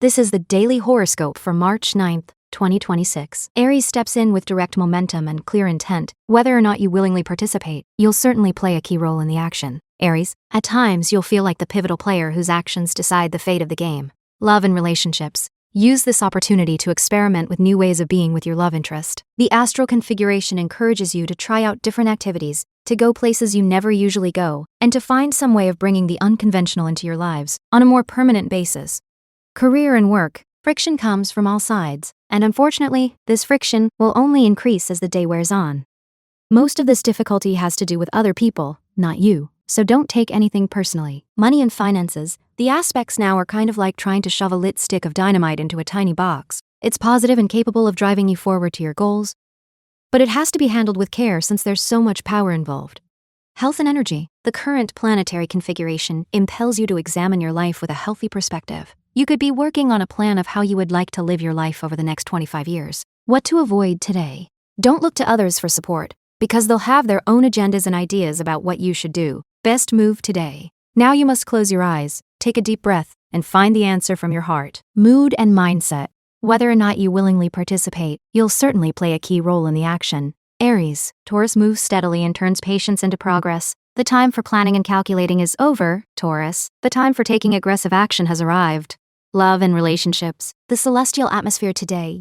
This is the daily horoscope for March 9th, 2026. Aries steps in with direct momentum and clear intent. Whether or not you willingly participate, you'll certainly play a key role in the action. Aries, at times you'll feel like the pivotal player whose actions decide the fate of the game. Love and relationships. Use this opportunity to experiment with new ways of being with your love interest. The astral configuration encourages you to try out different activities, to go places you never usually go, and to find some way of bringing the unconventional into your lives on a more permanent basis. Career and work. Friction comes from all sides, and unfortunately, this friction will only increase as the day wears on. Most of this difficulty has to do with other people, not you, so don't take anything personally. Money and finances. The aspects now are kind of like trying to shove a lit stick of dynamite into a tiny box. It's positive and capable of driving you forward to your goals, but it has to be handled with care since there's so much power involved. Health and energy. The current planetary configuration impels you to examine your life with a healthy perspective. You could be working on a plan of how you would like to live your life over the next 25 years. What to avoid today. Don't look to others for support, because they'll have their own agendas and ideas about what you should do. Best move today. Now you must close your eyes, take a deep breath, and find the answer from your heart. Mood and mindset. Whether or not you willingly participate, you'll certainly play a key role in the action. Aries, Taurus moves steadily and turns patience into progress. The time for planning and calculating is over, Taurus. The time for taking aggressive action has arrived. Love and relationships. The celestial atmosphere today,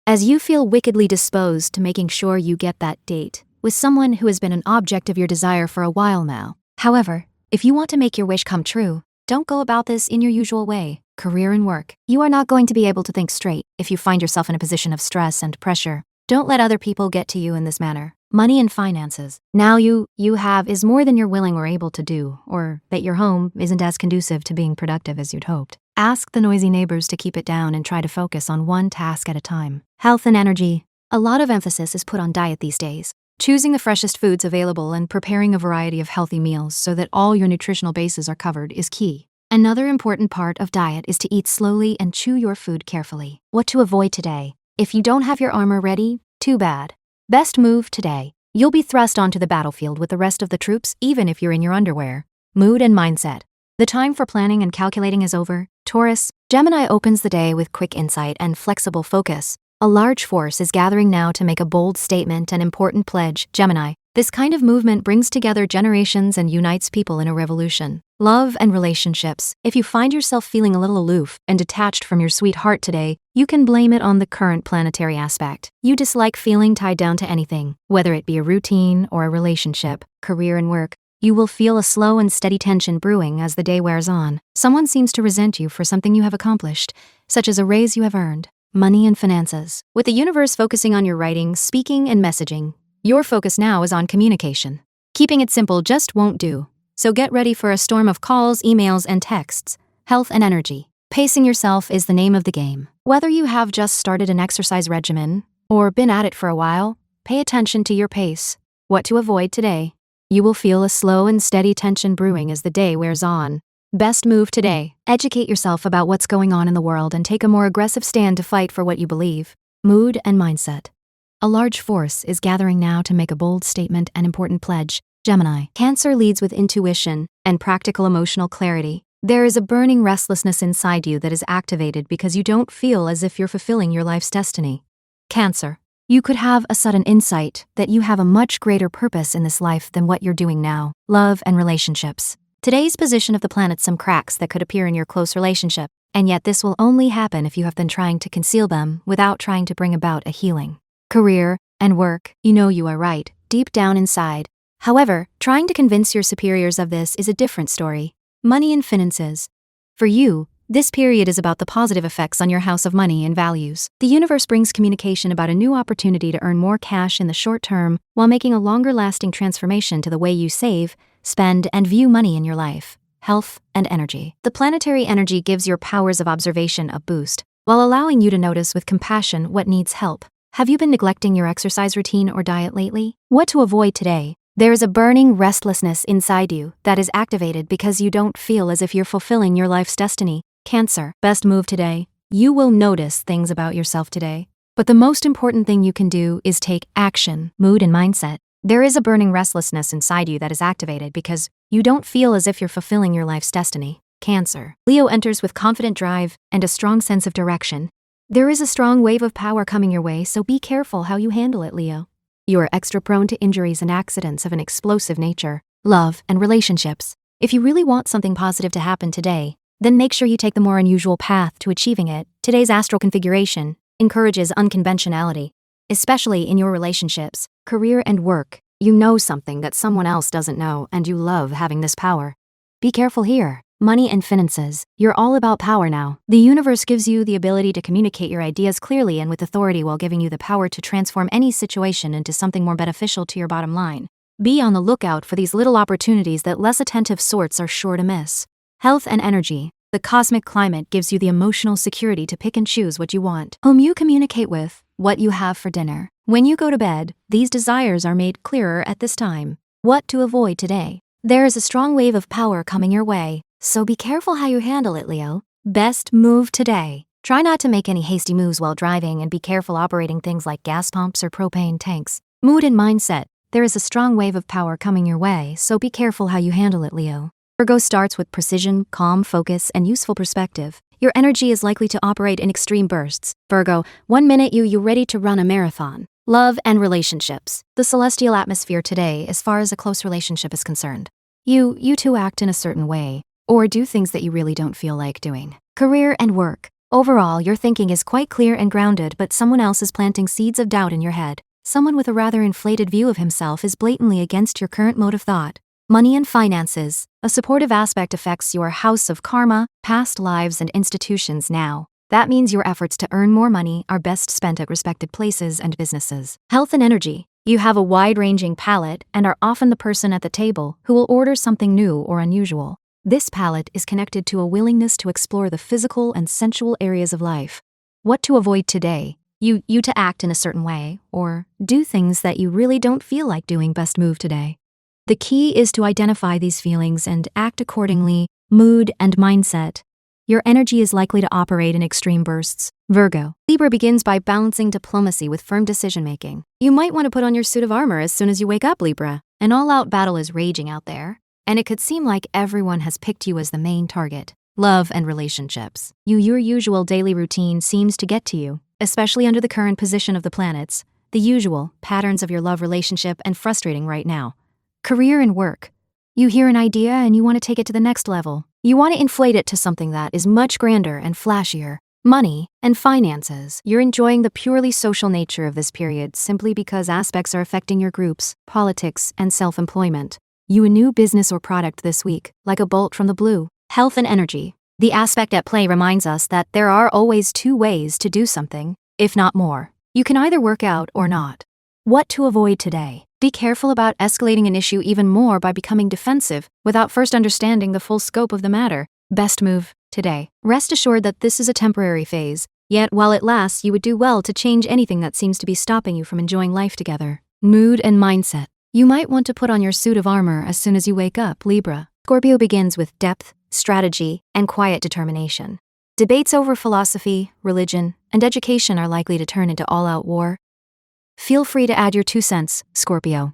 as you feel wickedly disposed to making sure you get that date with someone who has been an object of your desire for a while now. However, if you want to make your wish come true, don't go about this in your usual way. Career and work. You are not going to be able to think straight if you find yourself in a position of stress and pressure. Don't let other people get to you in this manner. Money and finances. Now you have is more than you're willing or able to do, or that your home isn't as conducive to being productive as you'd hoped. Ask the noisy neighbors to keep it down and try to focus on one task at a time. Health and energy. A lot of emphasis is put on diet these days. Choosing the freshest foods available and preparing a variety of healthy meals so that all your nutritional bases are covered is key. Another important part of diet is to eat slowly and chew your food carefully. What to avoid today. If you don't have your armor ready, too bad. Best move today. You'll be thrust onto the battlefield with the rest of the troops even if you're in your underwear. Mood and mindset. The time for planning and calculating is over. Taurus, Gemini opens the day with quick insight and flexible focus. A large force is gathering now to make a bold statement and important pledge. Gemini, this kind of movement brings together generations and unites people in a revolution. Love and relationships. If you find yourself feeling a little aloof and detached from your sweetheart today, you can blame it on the current planetary aspect. You dislike feeling tied down to anything, whether it be a routine or a relationship, career and work. You will feel a slow and steady tension brewing as the day wears on. Someone seems to resent you for something you have accomplished, such as a raise you have earned. Money and finances. With the universe focusing on your writing, speaking, and messaging, your focus now is on communication. Keeping it simple just won't do. So get ready for a storm of calls, emails, and texts. Health and energy. Pacing yourself is the name of the game. Whether you have just started an exercise regimen or been at it for a while, pay attention to your pace. What to avoid today. You will feel a slow and steady tension brewing as the day wears on. Best move today. Educate yourself about what's going on in the world and take a more aggressive stand to fight for what you believe. Mood and mindset. A large force is gathering now to make a bold statement and important pledge. Gemini. Cancer leads with intuition and practical emotional clarity. There is a burning restlessness inside you that is activated because you don't feel as if you're fulfilling your life's destiny. Cancer. You could have a sudden insight that you have a much greater purpose in this life than what you're doing now. Love and relationships. Today's position of the planets some cracks that could appear in your close relationship, and yet this will only happen if you have been trying to conceal them without trying to bring about a healing. Career and work. You know you are right, deep down inside. However, trying to convince your superiors of this is a different story. Money and finances. For you, this period is about the positive effects on your house of money and values. The universe brings communication about a new opportunity to earn more cash in the short term while making a longer-lasting transformation to the way you save, spend, and view money in your life. Health and energy. The planetary energy gives your powers of observation a boost, while allowing you to notice with compassion what needs help. Have you been neglecting your exercise routine or diet lately? What to avoid today. There is a burning restlessness inside you that is activated because you don't feel as if you're fulfilling your life's destiny. Cancer. Best move today. You will notice things about yourself today, but the most important thing you can do is take action. Mood and mindset. There is a burning restlessness inside you that is activated because you don't feel as if you're fulfilling your life's destiny. Cancer. Leo enters with confident drive and a strong sense of direction. There is a strong wave of power coming your way, so be careful how you handle it, Leo. You are extra prone to injuries and accidents of an explosive nature. Love and relationships. If you really want something positive to happen today, then make sure you take the more unusual path to achieving it. Today's astral configuration encourages unconventionality, especially in your relationships, career, and work. You know something that someone else doesn't know, and you love having this power. Be careful here. Money and finances. You're all about power now. The universe gives you the ability to communicate your ideas clearly and with authority while giving you the power to transform any situation into something more beneficial to your bottom line. Be on the lookout for these little opportunities that less attentive sorts are sure to miss. Health and energy. The cosmic climate gives you the emotional security to pick and choose what you want, whom you communicate with, what you have for dinner. When you go to bed, these desires are made clearer at this time. What to avoid today. There is a strong wave of power coming your way, so be careful how you handle it, Leo. Best move today. Try not to make any hasty moves while driving and be careful operating things like gas pumps or propane tanks. Mood and mindset. There is a strong wave of power coming your way, so be careful how you handle it, Leo. Virgo starts with precision, calm focus, and useful perspective. Your energy is likely to operate in extreme bursts. Virgo, 1 minute you're ready to run a marathon. Love and relationships. The celestial atmosphere today as far as a close relationship is concerned. You two act in a certain way, or do things that you really don't feel like doing. Career and work. Overall, your thinking is quite clear and grounded, but someone else is planting seeds of doubt in your head. Someone with a rather inflated view of himself is blatantly against your current mode of thought. Money and finances. A supportive aspect affects your house of karma, past lives, and institutions now. That means your efforts to earn more money are best spent at respected places and businesses. Health and energy. You have a wide-ranging palate and are often the person at the table who will order something new or unusual. This palate is connected to a willingness to explore the physical and sensual areas of life. What to avoid today. You to act in a certain way, or do things that you really don't feel like doing. Best move today. The key is to identify these feelings and act accordingly. Mood and mindset. Your energy is likely to operate in extreme bursts. Virgo. Libra begins by balancing diplomacy with firm decision-making. You might want to put on your suit of armor as soon as you wake up, Libra. An all-out battle is raging out there, and it could seem like everyone has picked you as the main target. Love and relationships. Your usual daily routine seems to get to you, especially under the current position of the planets. The usual patterns of your love relationship and frustrating right now. Career and work. You hear an idea and you want to take it to the next level. You want to inflate it to something that is much grander and flashier. Money and finances. You're enjoying the purely social nature of this period simply because aspects are affecting your groups, politics, and self-employment. You a new business or product this week, like a bolt from the blue. Health and energy. The aspect at play reminds us that there are always 2 ways to do something, if not more. You can either work out or not. What to avoid today. Be careful about escalating an issue even more by becoming defensive without first understanding the full scope of the matter. Best move today. Rest assured that this is a temporary phase, yet while it lasts, you would do well to change anything that seems to be stopping you from enjoying life together. Mood and mindset. You might want to put on your suit of armor as soon as you wake up, Libra. Scorpio begins with depth, strategy, and quiet determination. Debates over philosophy, religion, and education are likely to turn into all-out war. Feel free to add your 2 cents, Scorpio.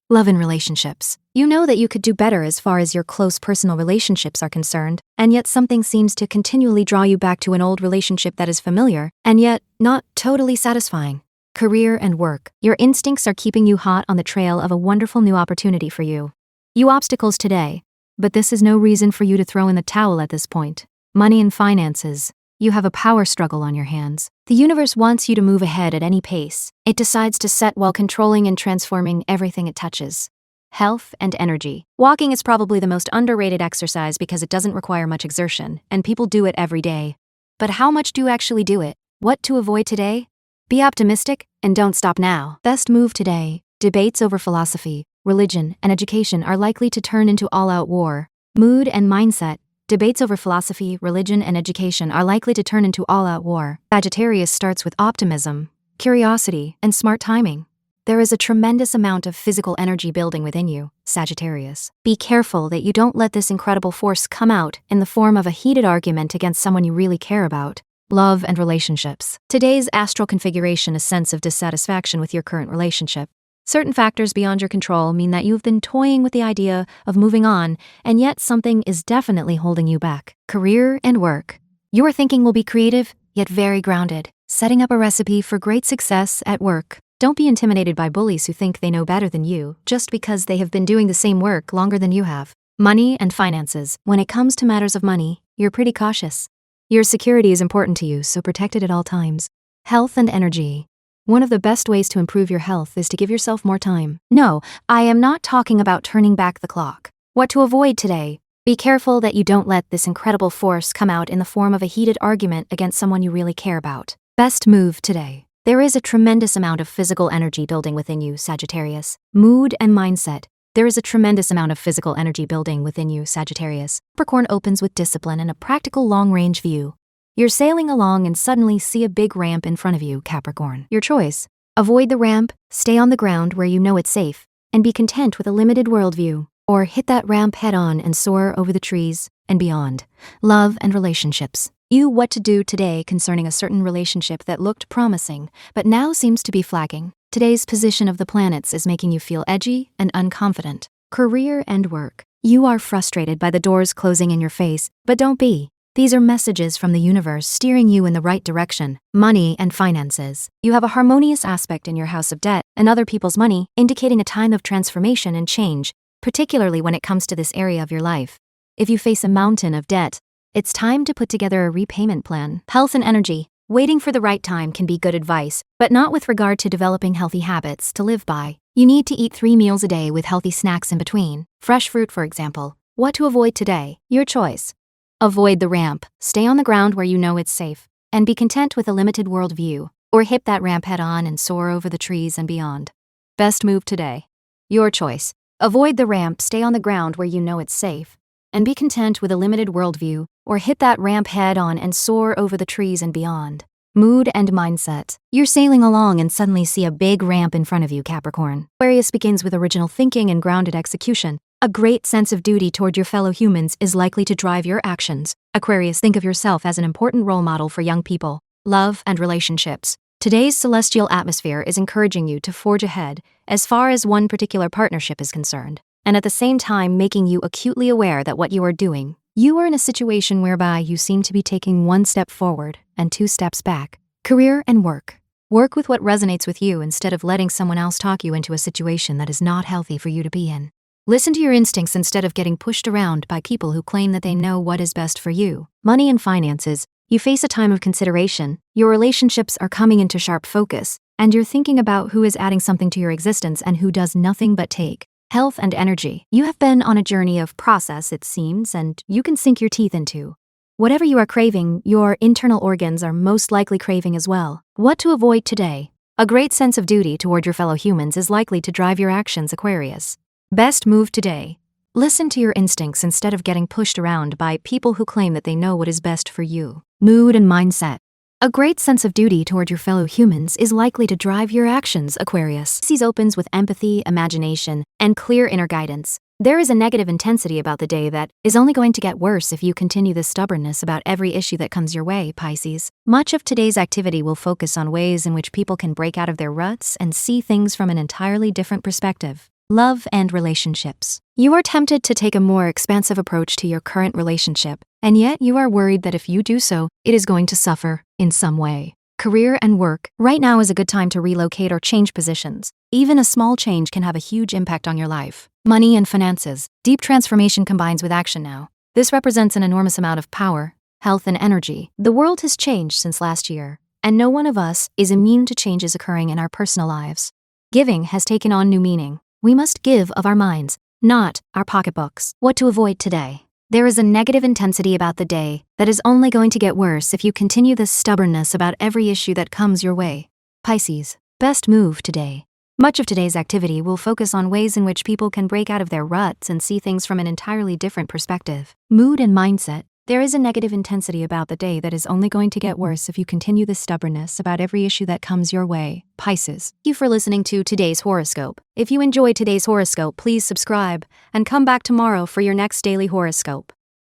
Love and relationships. You know that you could do better as far as your close personal relationships are concerned, and yet something seems to continually draw you back to an old relationship that is familiar, and yet not totally satisfying. Career and work. Your instincts are keeping you hot on the trail of a wonderful new opportunity for you. You obstacles today, but this is no reason for you to throw in the towel at this point. Money and finances. You have a power struggle on your hands. The universe wants you to move ahead at any pace. It decides to set while controlling and transforming everything it touches. Health and energy. Walking is probably the most underrated exercise because it doesn't require much exertion, and people do it every day. But how much do you actually do it? What to avoid today? Be optimistic and don't stop now. Best move today. Debates over philosophy, religion, and education are likely to turn into all-out war. Mood and mindset. Debates over philosophy, religion, and education are likely to turn into all-out war. Sagittarius starts with optimism, curiosity, and smart timing. There is a tremendous amount of physical energy building within you, Sagittarius. Be careful that you don't let this incredible force come out in the form of a heated argument against someone you really care about. Love and relationships. Today's astral configuration, a sense of dissatisfaction with your current relationship. Certain factors beyond your control mean that you've been toying with the idea of moving on, and yet something is definitely holding you back. Career and work. Your thinking will be creative, yet very grounded, setting up a recipe for great success at work. Don't be intimidated by bullies who think they know better than you just because they have been doing the same work longer than you have. Money and finances. When it comes to matters of money, you're pretty cautious. Your security is important to you, so protect it at all times. Health and energy. One of the best ways to improve your health is to give yourself more time. No, I am not talking about turning back the clock. What to avoid today? Be careful that you don't let this incredible force come out in the form of a heated argument against someone you really care about. Best move today. There is a tremendous amount of physical energy building within you, Sagittarius. Mood and mindset. There is a tremendous amount of physical energy building within you, Sagittarius. Capricorn opens with discipline and a practical long-range view. You're sailing along and suddenly see a big ramp in front of you, Capricorn. Your choice. Avoid the ramp, stay on the ground where you know it's safe, and be content with a limited worldview. Or hit that ramp head-on and soar over the trees and beyond. Love and relationships. You what to do today concerning a certain relationship that looked promising, but now seems to be flagging. Today's position of the planets is making you feel edgy and unconfident. Career and work. You are frustrated by the doors closing in your face, but don't be. These are messages from the universe steering you in the right direction. Money and finances. You have a harmonious aspect in your house of debt and other people's money, indicating a time of transformation and change, particularly when it comes to this area of your life. If you face a mountain of debt, it's time to put together a repayment plan. Health and energy. Waiting for the right time can be good advice, but not with regard to developing healthy habits to live by. You need to eat 3 meals a day with healthy snacks in between. Fresh fruit, for example. What to avoid today? Your choice. Avoid the ramp, stay on the ground where you know it's safe, and be content with a limited worldview, or hit that ramp head-on and soar over the trees and beyond. Best move today. Your choice. Avoid the ramp, stay on the ground where you know it's safe, and be content with a limited worldview, or hit that ramp head-on and soar over the trees and beyond. Mood and mindset. You're sailing along and suddenly see a big ramp in front of you, Capricorn. Aquarius begins with original thinking and grounded execution. A great sense of duty toward your fellow humans is likely to drive your actions. Aquarius, think of yourself as an important role model for young people. Love and relationships. Today's celestial atmosphere is encouraging you to forge ahead as far as one particular partnership is concerned, and at the same time making you acutely aware that what you are doing, you are in a situation whereby you seem to be taking 1 step forward and 2 steps back. Career and work. Work with what resonates with you instead of letting someone else talk you into a situation that is not healthy for you to be in. Listen to your instincts instead of getting pushed around by people who claim that they know what is best for you. Money and finances. You face a time of consideration, your relationships are coming into sharp focus, and you're thinking about who is adding something to your existence and who does nothing but take. Health and energy. You have been on a journey of process, it seems, and you can sink your teeth into. Whatever you are craving, your internal organs are most likely craving as well. What to avoid today? A great sense of duty toward your fellow humans is likely to drive your actions, Aquarius. Best move today. Listen to your instincts instead of getting pushed around by people who claim that they know what is best for you. Mood and mindset. A great sense of duty toward your fellow humans is likely to drive your actions, Aquarius. Pisces opens with empathy, imagination, and clear inner guidance. There is a negative intensity about the day that is only going to get worse if you continue this stubbornness about every issue that comes your way, Pisces. Much of today's activity will focus on ways in which people can break out of their ruts and see things from an entirely different perspective. Love and relationships. You are tempted to take a more expansive approach to your current relationship, and yet you are worried that if you do so, it is going to suffer in some way. Career and work. Right now is a good time to relocate or change positions. Even a small change can have a huge impact on your life. Money and finances. Deep transformation combines with action now. This represents an enormous amount of power, health, and energy. The world has changed since last year, and no one of us is immune to changes occurring in our personal lives. Giving has taken on new meaning. We must give of our minds, not our pocketbooks. What to avoid today? There is a negative intensity about the day that is only going to get worse if you continue this stubbornness about every issue that comes your way. Pisces, best move today. Much of today's activity will focus on ways in which people can break out of their ruts and see things from an entirely different perspective. Mood and mindset. There is a negative intensity about the day that is only going to get worse if you continue this stubbornness about every issue that comes your way. Pisces. Thank you for listening to today's horoscope. If you enjoyed today's horoscope, please subscribe and come back tomorrow for your next daily horoscope.